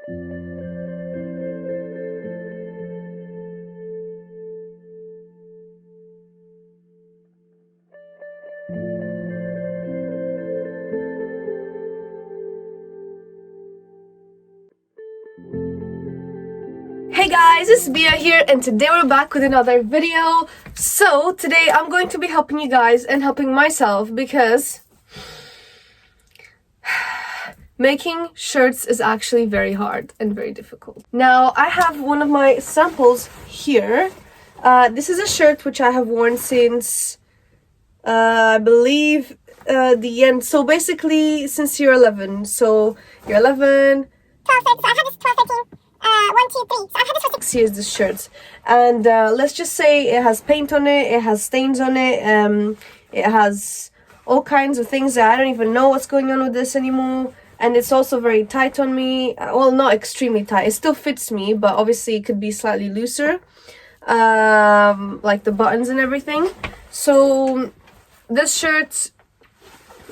Hey guys, it's Bia here, and today we're back with another video. So today I'm going to be helping you guys and helping myself because making shirts is actually very hard and very difficult. Now I have one of my samples here. This is a shirt which I have worn since I believe the end. So basically since year 11. So year 11, 12, so I had this 12, 13. 1, 2, 3. So I've had this for 6 years, this shirt. And let's just say it has paint on it, it has stains on it, it has all kinds of things that I don't even know what's going on with this anymore. And it's also very tight on me. Well, not extremely tight. It still fits me, but obviously it could be slightly looser. Like the buttons and everything. So this shirt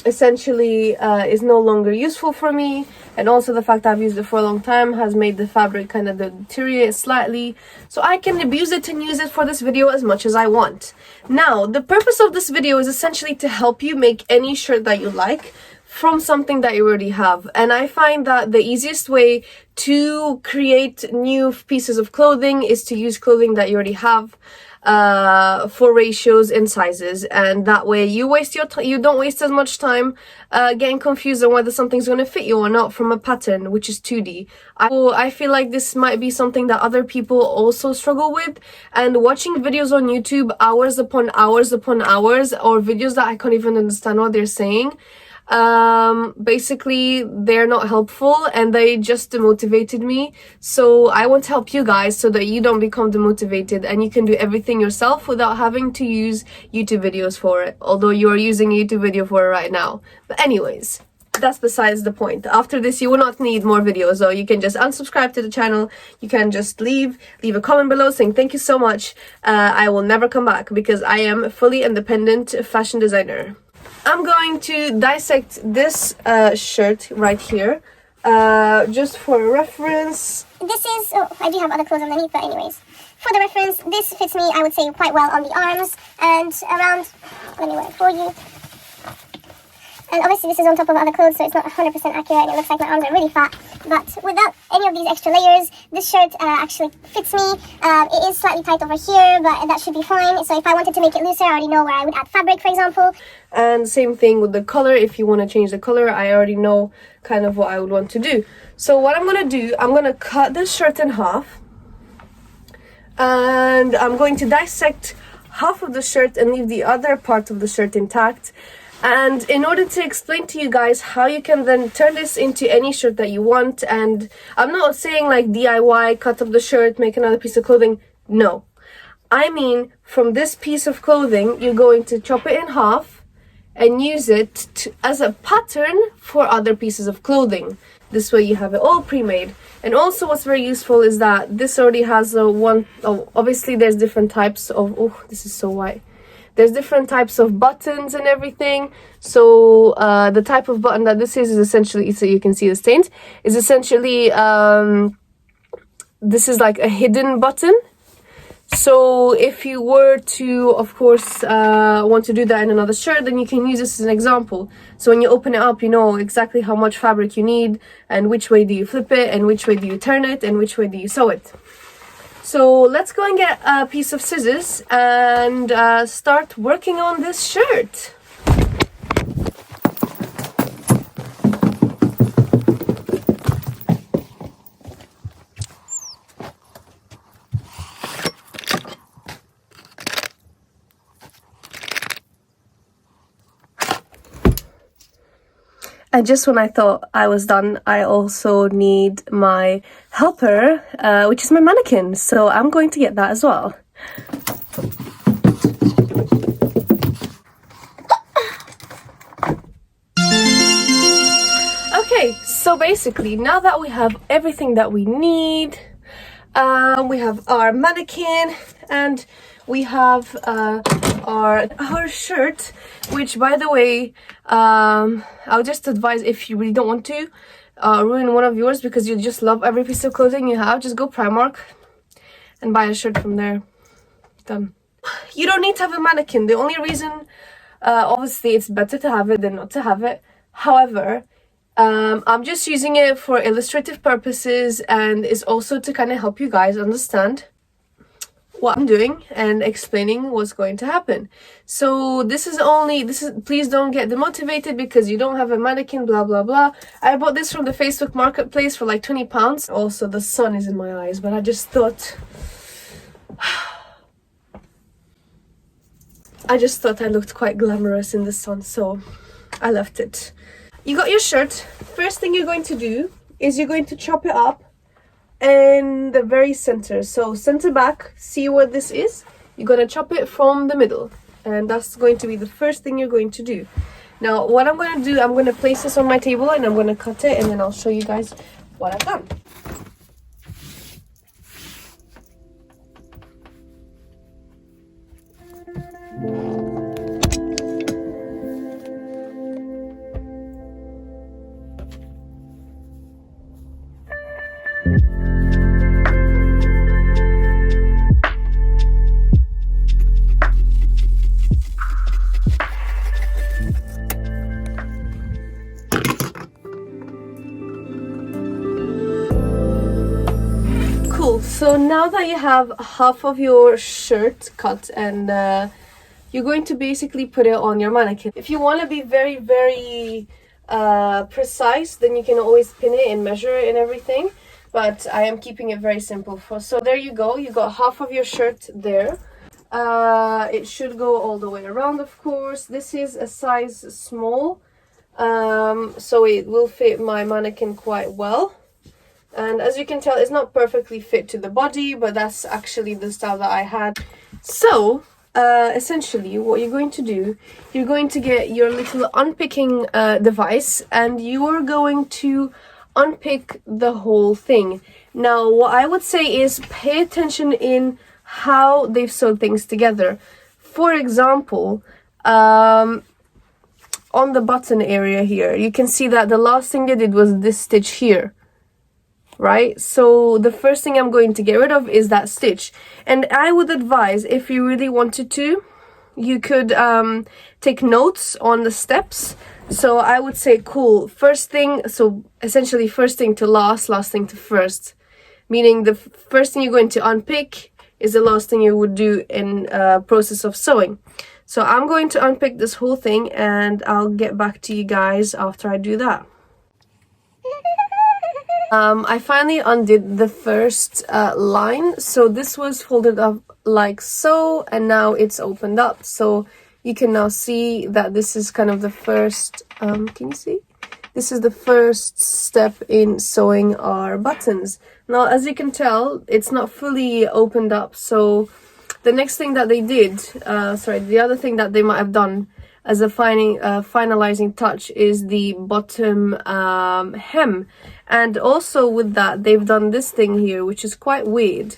essentially is no longer useful for me, and also the fact that I've used it for a long time has made the fabric kind of deteriorate slightly, so I can abuse it and use it for this video as much as I want. Now the purpose of this video is essentially to help you make any shirt that you like from something that you already have, and I find that the easiest way to create new pieces of clothing is to use clothing that you already have for ratios and sizes, and that way you don't waste as much time getting confused on whether something's going to fit you or not from a pattern which is 2D. I feel like this might be something that other people also struggle with, and watching videos on YouTube hours upon hours upon hours, or videos that I can't even understand what they're saying, basically they're not helpful and they just demotivated me. So I want to help you guys so that you don't become demotivated and you can do everything yourself without having to use YouTube videos for it, although you are using a YouTube video for it right now. But anyways, that's besides the point. After this you will not need more videos, so you can just unsubscribe to the channel. You can just leave a comment below saying thank you so much. I will never come back because I am a fully independent fashion designer. I'm going to dissect this shirt right here, just for a reference. This is, oh, I do have other clothes underneath, but anyways. For the reference, this fits me, I would say, quite well on the arms and around, let me wear it for you. And obviously this is on top of other clothes, so it's not 100% accurate, and it looks like my arms are really fat. But without any of these extra layers, this shirt actually fits me. It is slightly tight over here, but that should be fine. So if I wanted to make it looser, I already know where I would add fabric, for example. And same thing with the color. If you want to change the color, I already know kind of what I would want to do. So what I'm going to do, I'm going to cut this shirt in half. And I'm going to dissect half of the shirt and leave the other part of the shirt intact. And in order to explain to you guys how you can then turn this into any shirt that you want, and I'm not saying like DIY, cut up the shirt, make another piece of clothing, no. I mean, from this piece of clothing, you're going to chop it in half and use it as a pattern for other pieces of clothing. This way you have it all pre-made. And also what's very useful is that this already has obviously there's different types of, oh, this is so white. There's different types of buttons and everything. So the type of button that this is essentially, so you can see the stains, is essentially, this is like a hidden button. So if you were to, of course, want to do that in another shirt, then you can use this as an example. So when you open it up, you know exactly how much fabric you need, and which way do you flip it, and which way do you turn it, and which way do you sew it. So let's go and get a piece of scissors and start working on this shirt. And just when I thought I was done, I also need my helper, which is my mannequin. So I'm going to get that as well. Okay, so basically, now that we have everything that we need, we have our mannequin and we have our shirt, which, by the way, I'll just advise, if you really don't want to, ruin one of yours because you just love every piece of clothing you have, just go Primark and buy a shirt from there. Done. You don't need to have a mannequin. The only reason, obviously, it's better to have it than not to have it. However, I'm just using it for illustrative purposes, and it's also to kind of help you guys understand what I'm doing and explaining what's going to happen. So this is please don't get demotivated because you don't have a mannequin, blah blah blah. I bought this from the Facebook marketplace for like £20. Also, the sun is in my eyes, but I just thought I looked quite glamorous in the sun, so I left it. You got your shirt. First thing you're going to do is you're going to chop it up in the very center. So center back, see what this is? You're going to chop it from the middle. And that's going to be the first thing you're going to do. Now, what I'm going to do, I'm going to place this on my table and I'm going to cut it, and then I'll show you guys what I've done. So now that you have half of your shirt cut, and you're going to basically put it on your mannequin. If you want to be very, very precise, then you can always pin it and measure it and everything. But I am keeping it very simple. So there you go. You got half of your shirt there. It should go all the way around, of course. This is a size small, so it will fit my mannequin quite well. And as you can tell, it's not perfectly fit to the body, but that's actually the style that I had. So essentially what you're going to do, you're going to get your little unpicking device, and you are going to unpick the whole thing. Now what I would say is pay attention in how they've sewed things together. For example, on the button area here, you can see that the last thing they did was this stitch here. Right, so the first thing I'm going to get rid of is that stitch. And I would advise, if you really wanted to, you could take notes on the steps. So I would say, cool, first thing, so essentially first thing to last, last thing to first. Meaning the first thing you're going to unpick is the last thing you would do in process of sewing. So I'm going to unpick this whole thing, and I'll get back to you guys after I do that. I finally undid the first line. So this was folded up like so, and now it's opened up. So you can now see that this is kind of the first, can you see? This is the first step in sewing our buttons. Now, as you can tell, it's not fully opened up. So the next thing that they did, the other thing that they might have done as a finalizing touch is the bottom hem. And also with that, they've done this thing here, which is quite weird,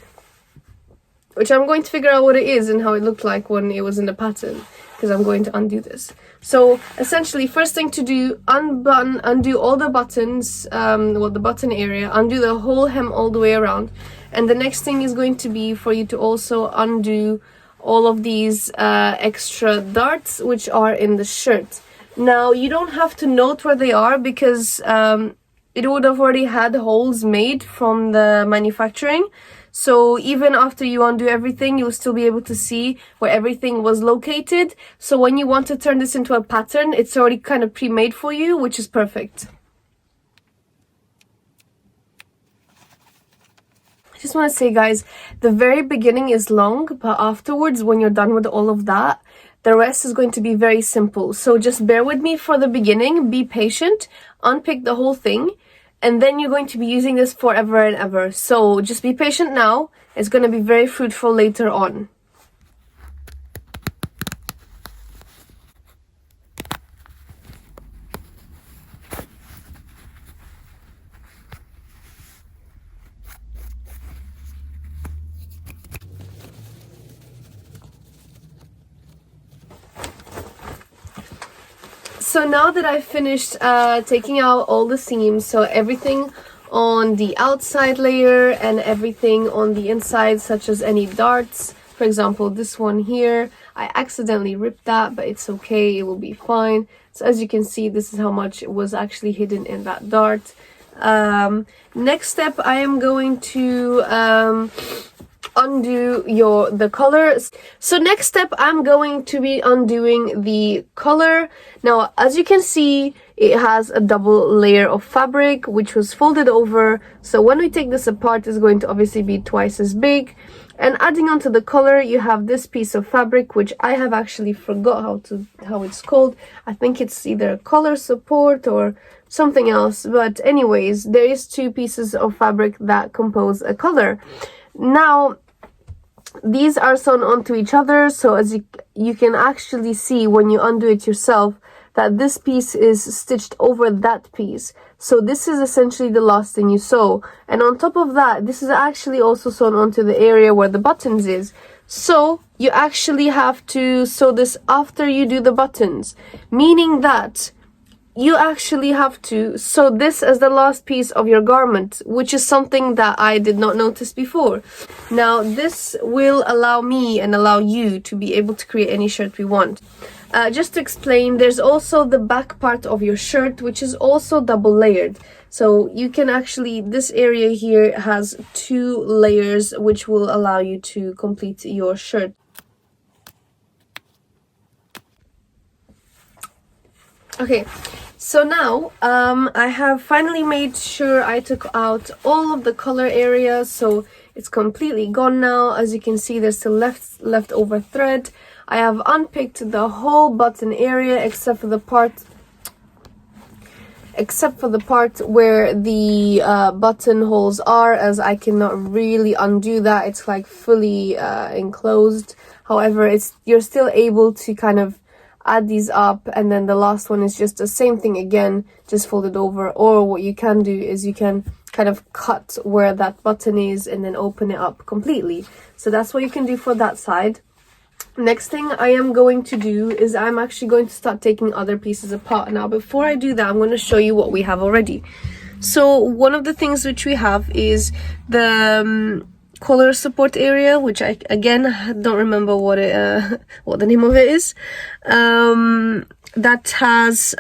which I'm going to figure out what it is and how it looked like when it was in the pattern, because I'm going to undo this. So essentially, first thing to do, undo all the buttons, the button area, undo the whole hem all the way around. And the next thing is going to be for you to also undo all of these extra darts which are in the shirt. Now, you don't have to note where they are, because it would have already had holes made from the manufacturing. So even after you undo everything, you'll still be able to see where everything was located. So when you want to turn this into a pattern, it's already kind of pre-made for you, which is perfect. I just want to say, guys, the very beginning is long, but afterwards, when you're done with all of that, the rest is going to be very simple. So just bear with me for the beginning, be patient, unpick the whole thing, and then you're going to be using this forever and ever. So just be patient now. It's going to be very fruitful later on. So now that I've finished taking out all the seams, so everything on the outside layer and everything on the inside, such as any darts, for example this one here, I accidentally ripped that, but it's okay, it will be fine. So as you can see, this is how much was actually hidden in that dart. Next step, I am going to undo the color. So next step, I'm going to be undoing the color. Now as you can see, it has a double layer of fabric which was folded over, so when we take this apart, it's going to obviously be twice as big. And adding onto the color, you have this piece of fabric which I have actually forgot how it's called. I think it's either color support or something else, but anyways, there is two pieces of fabric that compose a color. Now these are sewn onto each other, so as you can actually see when you undo it yourself that this piece is stitched over that piece. So this is essentially the last thing you sew, and on top of that, this is actually also sewn onto the area where the buttons is. So you actually have to sew this after you do the buttons, meaning that you actually have to sew this as the last piece of your garment, which is something that I did not notice before. Now this will allow me and allow you to be able to create any shirt we want. Just to explain, there's also the back part of your shirt, which is also double layered. So you can actually, this area here has 2 layers, which will allow you to complete your shirt. Okay, so now I have finally made sure I took out all of the color areas, so it's completely gone now. As you can see, there's still leftover thread. I have unpicked the whole button area except for the part where the buttonholes are, as I cannot really undo that. It's like fully enclosed. However, you're still able to kind of add these up, and then the last one is just the same thing again, just folded over. Or what you can do is you can kind of cut where that button is and then open it up completely. So that's what you can do for that side. Next thing I am going to do is I'm actually going to start taking other pieces apart. Now before I do that, I'm going to show you what we have already. So one of the things which we have is the collar support area, which I again don't remember what the name of it is. That has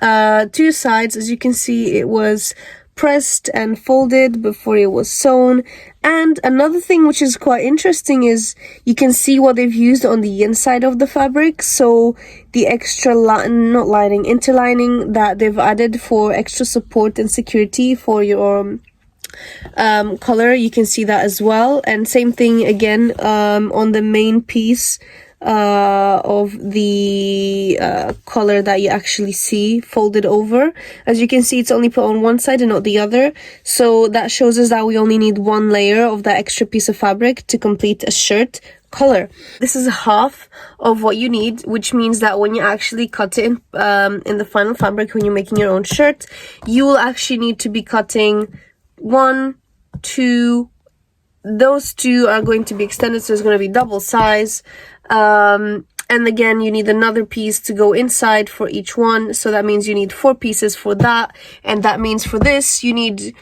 2 sides. As you can see, it was pressed and folded before it was sewn. And another thing which is quite interesting is you can see what they've used on the inside of the fabric. So the extra interlining that they've added for extra support and security for your color, you can see that as well. And same thing again on the main piece of the collar that you actually see folded over. As you can see, it's only put on one side and not the other, so that shows us that we only need 1 layer of that extra piece of fabric to complete a shirt color. This is half of what you need, which means that when you actually cut it in the final fabric, when you're making your own shirt, you will actually need to be cutting 1, 2, those 2 are going to be extended, so it's going to be double size. And again, you need another piece to go inside for each one, so that means you need 4 pieces for that. And that means for this you need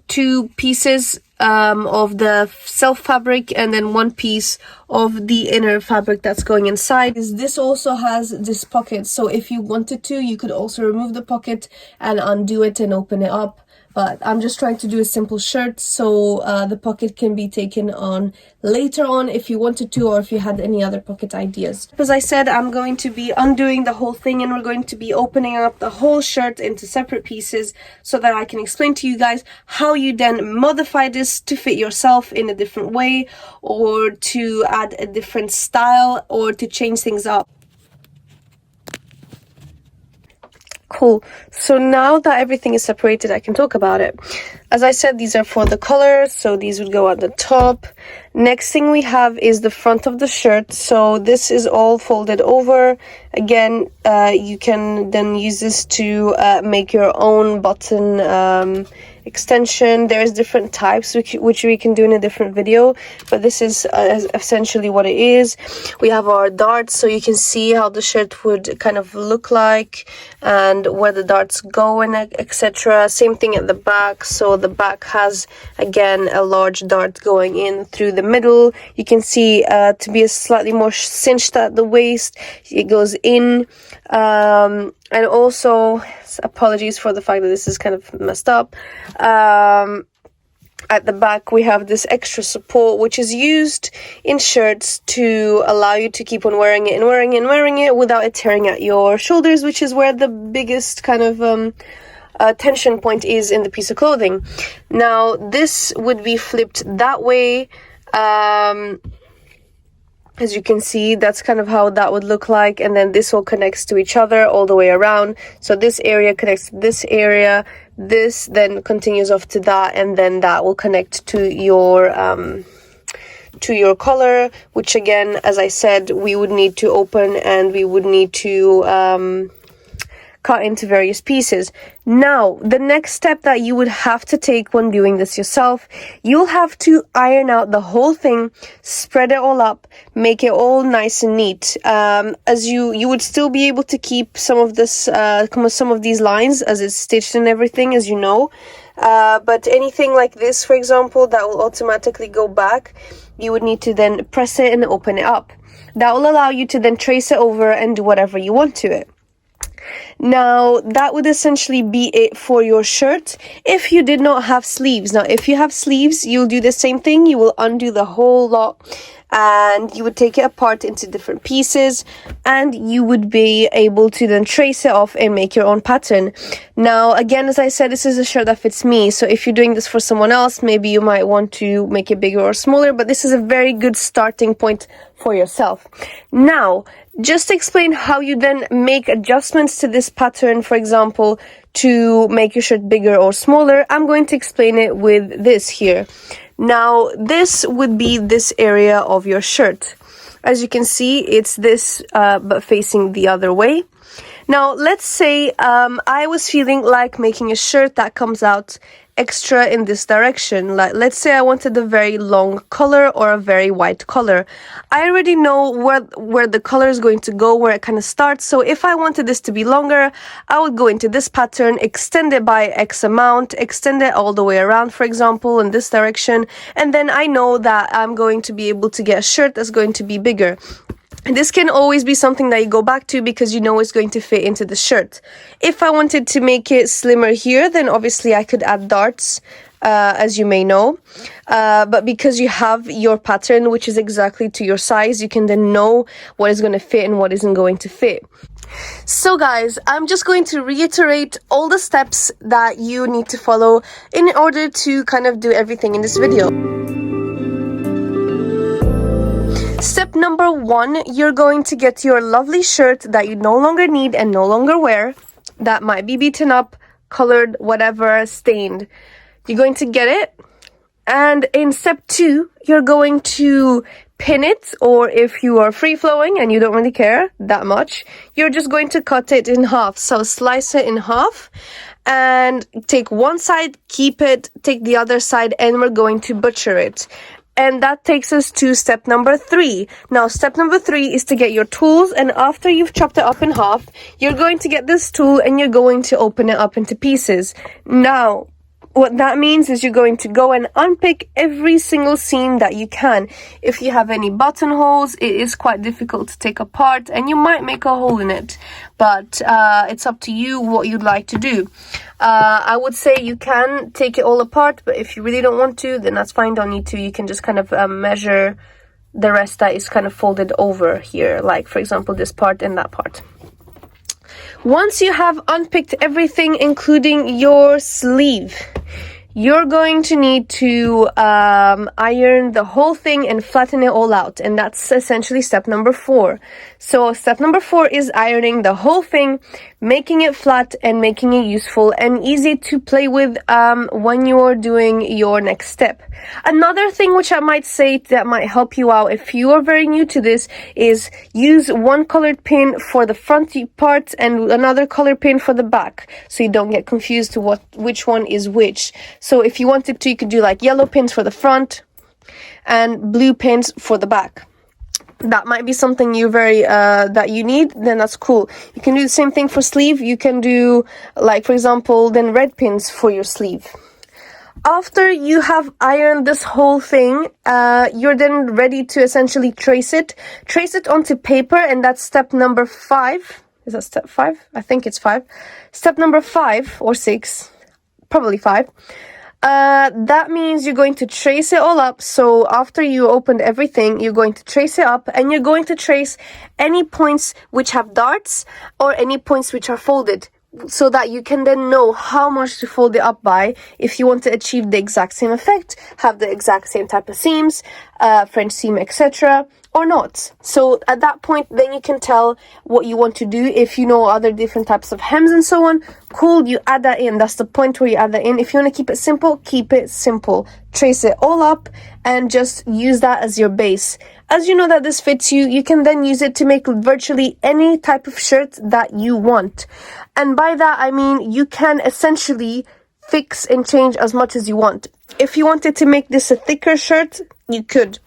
2 pieces of the self fabric and then 1 piece of the inner fabric that's going inside. This also has this pocket, so if you wanted to, you could also remove the pocket and undo it and open it up. But I'm just trying to do a simple shirt, so the pocket can be taken on later on if you wanted to, or if you had any other pocket ideas. As I said, I'm going to be undoing the whole thing, and we're going to be opening up the whole shirt into separate pieces so that I can explain to you guys how you then modify this to fit yourself in a different way, or to add a different style, or to change things up. Cool. So now that everything is separated, I can talk about it. As I said, these are for the colors, so these would go at the top. Next thing we have is the front of the shirt. So this is all folded over. Again, you can then use this to make your own button extension. There's different types which we can do in a different video, but this is essentially what it is. We have our darts, so you can see how the shirt would kind of look like and where the darts go and etc. Same thing at the back. So the back has again a large dart going in through the middle. You can see to be a slightly more cinched at the waist, it goes in. And also, apologies for the fact that this is kind of messed up. At the back, we have this extra support, which is used in shirts to allow you to keep on wearing it and wearing it and wearing it without it tearing at your shoulders, which is where the biggest kind of tension point is in the piece of clothing. Now, this would be flipped that way. As you can see, that's kind of how that would look like, and then this all connects to each other all the way around. So this area connects to this area, this then continues off to that, and then that will connect to your collar, which again, as I said, we would need to open and we would need to cut into various pieces. Now, the next step that you would have to take when doing this yourself, you'll have to iron out the whole thing, spread it all up, make it all nice and neat. As you would still be able to keep some of this, some of these lines as it's stitched and everything, as you know. But anything like this, for example, that will automatically go back, you would need to then press it and open it up. That will allow you to then trace it over and do whatever you want to it. Now, that would essentially be it for your shirt if you did not have sleeves. Now, if you have sleeves, you'll do the same thing. You will undo the whole lot and you would take it apart into different pieces and you would be able to then trace it off and make your own pattern. Now, again, as I said, this is a shirt that fits me. So if you're doing this for someone else, maybe you might want to make it bigger or smaller, but this is a very good starting point for yourself. Now, just to explain how you then make adjustments to this pattern, for example, to make your shirt bigger or smaller, I'm going to explain it with this here. Now, this would be this area of your shirt. As you can see, it's this, but facing the other way. Now, let's say I was feeling like making a shirt that comes out extra in this direction. Like, let's say I wanted a very long collar or a very wide collar. I already know where the collar is going to go, where it kind of starts. So if I wanted this to be longer, I would go into this pattern, extend it by X amount, extend it all the way around, for example, in this direction. And then I know that I'm going to be able to get a shirt that's going to be bigger. And this can always be something that you go back to because you know it's going to fit into the shirt. If I wanted to make it slimmer here, then obviously I could add darts, as you may know. But because you have your pattern, which is exactly to your size, you can then know what is going to fit and what isn't going to fit. So guys, I'm just going to reiterate all the steps that you need to follow in order to kind of do everything in this video. Step number 1, you're going to get your lovely shirt that you no longer need and no longer wear, that might be beaten up, colored, whatever, stained. You're going to get it, and in step 2, you're going to pin it, or if you are free-flowing and you don't really care that much, you're just going to cut it in half. So slice it in half and take one side, keep it, take the other side, and we're going to butcher it. And that takes us to step number 3. Now, step number 3 is to get your tools, and after you've chopped it up in half, you're going to get this tool and you're going to open it up into pieces. Now, what that means is you're going to go and unpick every single seam that you can. If you have any buttonholes, it is quite difficult to take apart and you might make a hole in it, but it's up to you what you'd like to do. I would say you can take it all apart, but if you really don't want to, then that's fine, don't need to. You can just kind of measure the rest that is kind of folded over here, like for example this part and that part. Once you have unpicked everything, including your sleeve, you're going to need to iron the whole thing and flatten it all out, and that's essentially step number 4. So step number 4 is ironing the whole thing, making it flat and making it useful and easy to play with when you're doing your next step. Another thing which I might say that might help you out if you are very new to this is use one colored pin for the front part and another color pin for the back, so you don't get confused to which one is which. So if you wanted to, you could do like yellow pins for the front and blue pins for the back. That might be something you that you need, then that's cool. You can do the same thing for sleeve. You can do, like, for example, then red pins for your sleeve. After you have ironed this whole thing, you're then ready to essentially trace it. Trace it onto paper, and that's step number 5. Is that step 5? I think it's 5. Step number 5 or 6, probably 5. That means you're going to trace it all up. So after you opened everything, you're going to trace it up, and you're going to trace any points which have darts or any points which are folded, so that you can then know how much to fold it up by if you want to achieve the exact same effect, have the exact same type of seams, French seam, etc., or not. So at that point, then you can tell what you want to do. If you know other different types of hems and so on, cool, you add that in. That's the point where you add that in. If you want to keep it simple, keep it simple. Trace it all up and just use that as your base. As you know that this fits you, you can then use it to make virtually any type of shirt that you want. And by that, I mean you can essentially fix and change as much as you want. If you wanted to make this a thicker shirt, you could.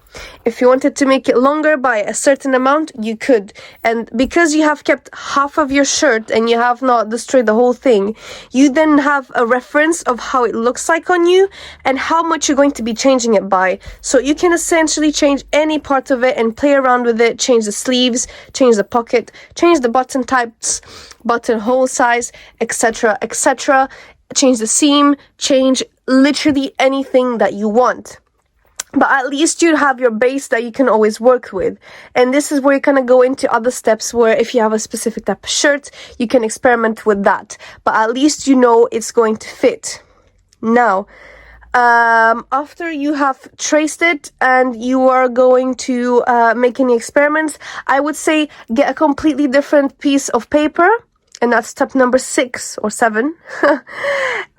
If you wanted to make it longer by a certain amount, you could. And because you have kept half of your shirt and you have not destroyed the whole thing, you then have a reference of how it looks like on you and how much you're going to be changing it by. So you can essentially change any part of it and play around with it, change the sleeves, change the pocket, change the button types, buttonhole size, etc., etc., change the seam, change literally anything that you want. But at least you have your base that you can always work with. And this is where you kind of go into other steps where if you have a specific type of shirt, you can experiment with that. But at least you know it's going to fit. Now, after you have traced it and you are going to make any experiments, I would say get a completely different piece of paper. And that's step number 6 or 7.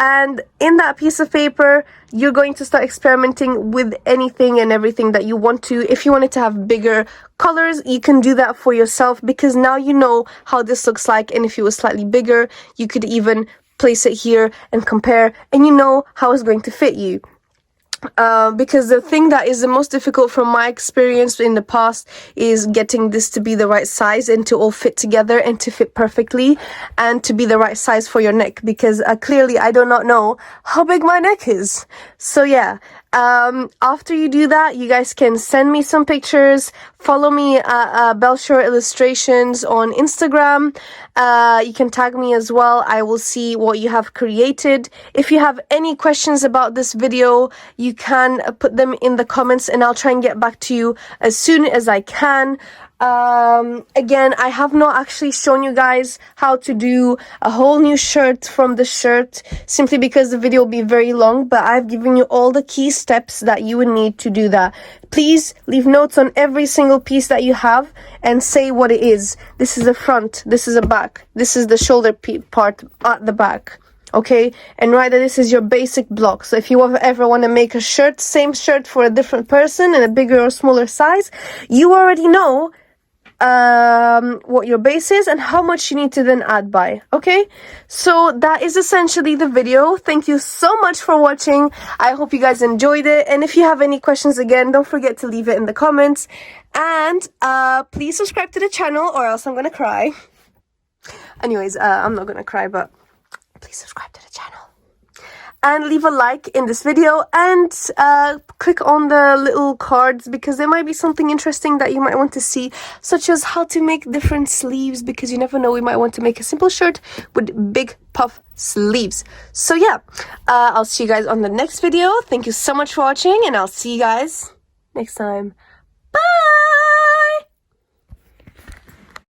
And in that piece of paper, you're going to start experimenting with anything and everything that you want to. If you wanted to have bigger colors, you can do that for yourself, because now you know how this looks like. And if it was slightly bigger, you could even place it here and compare, and you know how it's going to fit you. Because the thing that is the most difficult from my experience in the past is getting this to be the right size and to all fit together and to fit perfectly and to be the right size for your neck, because clearly I do not know how big my neck is. So yeah, after you do that, you guys can send me some pictures. Follow me at Belshore Illustrations on Instagram. You can tag me as well. I will see what you have created. If you have any questions about this video, you can put them in the comments and I'll try and get back to you as soon as I can. Again, I have not actually shown you guys how to do a whole new shirt from the shirt, simply because the video will be very long, but I've given you all the key steps that you would need to do that. Please leave notes on every single piece that you have and say what it is. This is the front, this is the back, this is the shoulder part at the back. Okay, and write that this is your basic block. So if you ever want to make a shirt, same shirt for a different person in a bigger or smaller size, you already know what your base is and how much you need to then add by. Okay, so that is essentially the video. Thank you so much for watching. I hope you guys enjoyed it, and if you have any questions, again, don't forget to leave it in the comments, and please subscribe to the channel or else I'm gonna cry. Anyways, I'm not gonna cry, but please subscribe to the channel and leave a like in this video, and click on the little cards, because there might be something interesting that you might want to see, such as how to make different sleeves, because you never know, we might want to make a simple shirt with big puff sleeves. So yeah, I'll see you guys on the next video. Thank you so much for watching, and I'll see you guys next time.